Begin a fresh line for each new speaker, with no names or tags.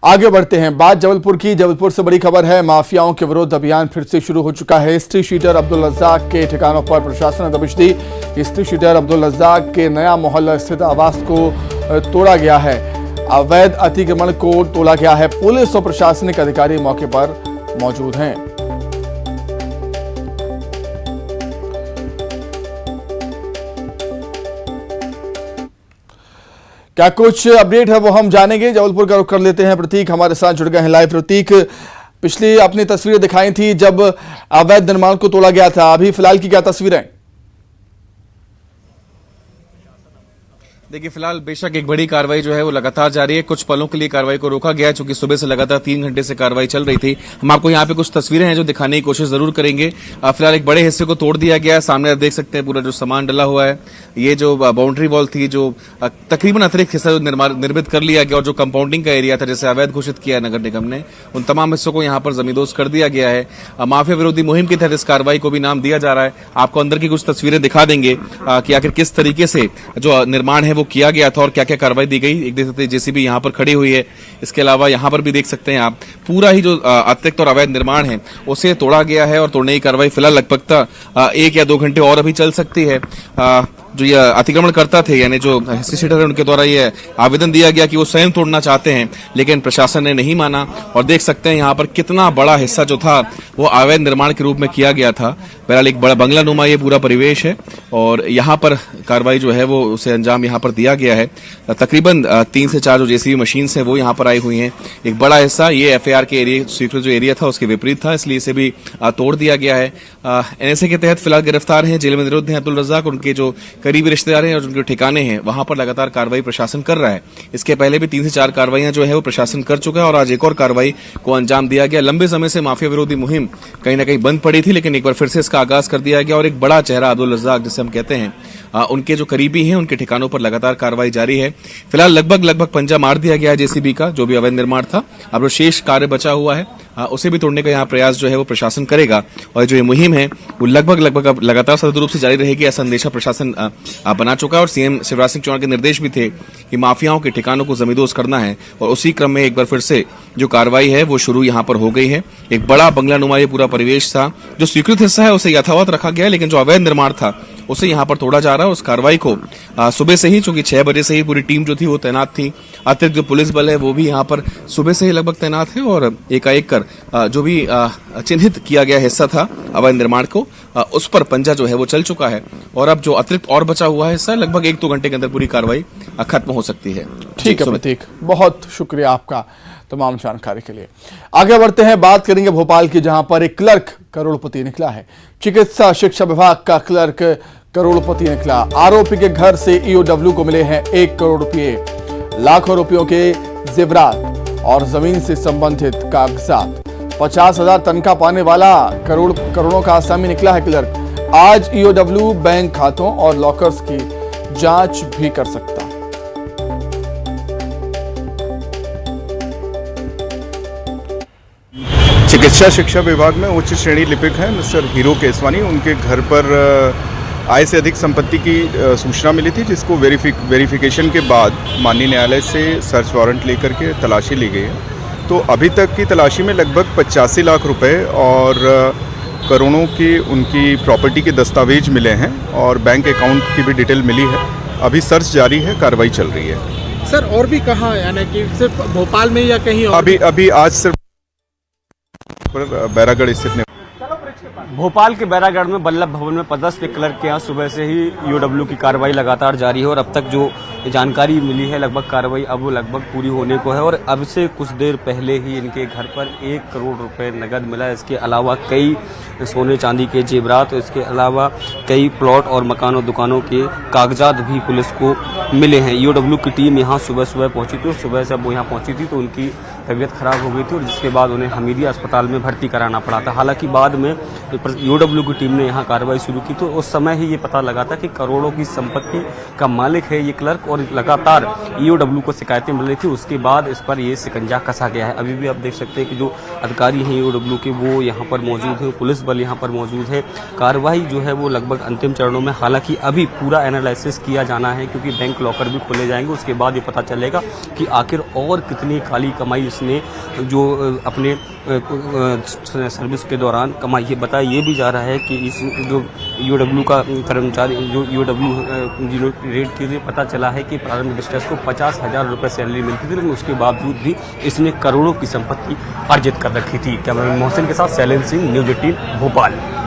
आगे बढ़ते हैं, बात जबलपुर की। जबलपुर से बड़ी खबर है, माफियाओं के विरुद्ध अभियान फिर से शुरू हो चुका है। हिस्ट्री शीटर अब्दुल रज्जाक के ठिकानों पर प्रशासन ने दबिश दी। हिस्ट्री शीटर अब्दुल रज्जाक के नया मोहल्ला स्थित आवास को तोड़ा गया है। अवैध अतिक्रमण को तोड़ा गया है। पुलिस और प्रशासनिक अधिकारी मौके पर मौजूद हैं। क्या कुछ अपडेट है वो हम जानेंगे। जबलपुर का रुख कर लेते हैं, प्रतीक हमारे साथ जुड़ गए हैं लाइव। प्रतीक, पिछली आपने तस्वीरें दिखाई थी जब अवैध निर्माण को तोड़ा गया था, अभी फिलहाल की क्या तस्वीरें?
देखिए, फिलहाल बेशक एक बड़ी कार्रवाई जो है वो लगातार जारी है। कुछ पलों के लिए कार्रवाई को रोका गया है, चूंकि सुबह से लगातार 3 घंटे से कार्रवाई चल रही थी। हम आपको यहाँ पे कुछ तस्वीरें हैं जो दिखाने की कोशिश जरूर करेंगे। फिलहाल एक बड़े हिस्से को तोड़ दिया गया है। सामने आप देख सकते हैं पूरा जो सामान डला हुआ है। ये जो बाउंड्री वॉल थी, जो तकरीबन अतिरिक्त हिस्सा निर्मित कर लिया गया, और जो कंपाउंडिंग का एरिया था जैसे अवैध घोषित किया नगर निगम ने, उन तमाम हिस्सों को यहाँ पर जमींदोज कर दिया गया है। माफिया विरोधी मुहिम के तहत इस कार्रवाई को भी नाम दिया जा रहा है। आपको अंदर की कुछ तस्वीरें दिखा देंगे कि आखिर किस तरीके से जो निर्माण है वो किया गया था और क्या क्या कार्रवाई दी गई। एक देख सकते हैं जेसीबी यहाँ पर खड़ी हुई है। इसके अलावा यहाँ पर भी देख सकते हैं आप पूरा ही जो अतिरिक्त और अवैध निर्माण है उसे तोड़ा गया है, और तोड़ने की कार्रवाई फिलहाल लगभग 1 या 2 घंटे और अभी चल सकती है। जो ये अतिक्रमण करता थे, यानी जो हिस्ट्री शीटर है, उनके द्वारा ये आवेदन दिया गया कि वो स्वयं तोड़ना चाहते हैं, लेकिन प्रशासन ने नहीं माना। और देख सकते हैं यहाँ पर कितना बड़ा हिस्सा जो था वो अवैध निर्माण के रूप में किया गया था। बहरहाल एक बड़ा बंगला नुमा ये पूरा परिवेश है, और यहाँ पर कार्रवाई जो है वो उसे अंजाम यहाँ पर दिया गया है। तकरीबन 3 से 4 जो जेसीबी मशीन है वो यहाँ पर आई हुई हैं। एक बड़ा हिस्सा ये एफआईआर के एरिया, स्वीकृत जो एरिया था उसके विपरीत था, इसलिए इसे भी तोड़ दिया गया है। एनएसए के तहत फिलहाल गिरफ्तार हैं, जेल में निरुद्ध हैं अब्दुल रज्जाक। उनके जो करीबी रिश्तेदार हैं और उनके ठिकाने हैं वहां पर लगातार कार्रवाई प्रशासन कर रहा है। इसके पहले भी 3 से 4 कार्रवाइयां जो है वो प्रशासन कर चुका है, और आज एक और कार्रवाई को अंजाम दिया गया। लंबे समय से माफिया विरोधी मुहिम कहीं ना कहीं बंद पड़ी थी, लेकिन एक बार फिर से इसका आगाज कर दिया गया, और एक बड़ा चेहरा अब्दुल रज्जाक जिसे हम कहते हैं, उनके जो करीबी हैं उनके ठिकानों पर लगातार कार्रवाई जारी है। फिलहाल लगभग पंजा मार दिया गया है जेसीबी का, जो भी अवैध निर्माण था। अब जो शेष कार्य बचा हुआ है उसे भी तोड़ने का यहाँ प्रयास जो है वो प्रशासन करेगा, और जो ये मुहिम है वो लगभग अब लगातार सतत रूप से जारी रहेगी, ऐसा अंदेशा प्रशासन बना चुका है। और सीएम शिवराज सिंह चौहान के निर्देश भी थे कि माफियाओं के ठिकानों को जमींदोज करना है, और उसी क्रम में एक बार फिर से जो कार्रवाई है वो शुरू यहाँ पर हो गई है। एक बड़ा बंगला नुमा ये पूरा परिवेश था। जो स्वीकृत हिस्सा है उसे यथावत रखा गया, लेकिन जो अवैध निर्माण था उसे यहाँ पर तोड़ा जा रहा है। उस कार्रवाई को सुबह से ही, चूंकि 6 बजे से ही पूरी टीम जो थी वो तैनात थी। अतिरिक्त जो पुलिस बल है वो भी यहाँ पर सुबह से ही लगभग तैनात है, और एकाएक कर जो भी चिन्हित किया गया हिस्सा था अवैध निर्माण को, उस पर पंजा जो है वो चल चुका है। और अब जो अतिरिक्त और बचा हुआ हिस्सा, लगभग 1-2 घंटे के अंदर पूरी कार्रवाई खत्म हो सकती है।
ठीक है प्रतीक, बहुत शुक्रिया आपका तमाम जानकारी के लिए। आगे बढ़ते हैं, बात करेंगे भोपाल की, जहां पर एक क्लर्क करोड़पति निकला है। चिकित्सा शिक्षा विभाग का क्लर्क करोड़पति निकला। आरोपी के घर से ईओडब्ल्यू को मिले हैं 1 करोड़ रुपए, लाखों रुपयों के जेवरात और जमीन से संबंधित कागजात। 50,000 तनख्वाह पाने वाला करोड़ों का आसामी निकला है क्लर्क। आज ईओडब्ल्यू बैंक खातों और लॉकर्स की जांच भी कर सकता है।
चिकित्सा शिक्षा विभाग में उच्च श्रेणी लिपिक हैं मिस्टर हीरो केसवानी। उनके घर पर आय से अधिक संपत्ति की सूचना मिली थी, जिसको वेरिफिकेशन के बाद माननीय न्यायालय से सर्च वारंट लेकर के तलाशी ली गई है। तो अभी तक की तलाशी में लगभग 85 लाख रुपए और करोड़ों की उनकी प्रॉपर्टी के दस्तावेज मिले हैं, और बैंक अकाउंट की भी डिटेल मिली है। अभी सर्च जारी है, कार्रवाई चल रही है।
सर, और भी कहाँ, यानी कि सिर्फ भोपाल में या कहीं और?
अभी आज सिर्फ बैरागढ़ स्थित
भोपाल के बैरागढ़ में बल्लभ भवन में पदस्थ क्लर्क के यहाँ सुबह से ही ईओडब्ल्यू की कार्रवाई लगातार जारी है, और अब तक जो जानकारी मिली है लगभग कार्रवाई अब वो लगभग पूरी होने को है। और अब से कुछ देर पहले ही इनके घर पर 1 करोड़ रुपए नगद मिला। इसके अलावा कई सोने चांदी के जेवरात, इसके अलावा कई प्लॉट और मकानों दुकानों के कागजात भी पुलिस को मिले हैं। ईओडब्ल्यू की टीम यहाँ सुबह पहुंची थी, और सुबह से वो यहाँ पहुंची थी तो उनकी तबीयत खराब हो गई थी, और जिसके बाद उन्हें हमीदिया अस्पताल में भर्ती कराना पड़ा था। हालांकि बाद में ईओडब्ल्यू की टीम ने यहाँ कार्रवाई शुरू की तो उस समय ही ये पता लगा था कि करोड़ों की संपत्ति का मालिक है ये क्लर्क, और और लगातार ईओडब्ल्यू को शिकायतें मिल रही थी। उसके बाद इस पर ये शिकंजा कसा गया है। अभी भी आप देख सकते हैं कि जो अधिकारी हैं ईओडब्ल्यू के वो यहाँ पर मौजूद है, पुलिस बल यहाँ पर मौजूद है। कार्रवाई जो है वो लगभग अंतिम चरणों में, हालांकि अभी पूरा एनालिसिस किया जाना है क्योंकि बैंक लॉकर भी खोले जाएंगे। उसके बाद ये पता चलेगा कि आखिर और कितनी काली कमाई इसने जो अपने सर्विस के दौरान कमाई है। बताया ये भी जा रहा है कि इस जो ईओडब्ल्यू का कर्मचारी जो ईओडब्ल्यू रेड के लिए पता चला है कि प्रारंभिक दृष्टया को 50,000 रुपये सैलरी मिलती थी, लेकिन उसके बावजूद भी इसने करोड़ों की संपत्ति अर्जित कर रखी थी। कैमरामैन मोहसिन के साथ शैलेंद्र सिंह, न्यूज़ 18 भोपाल।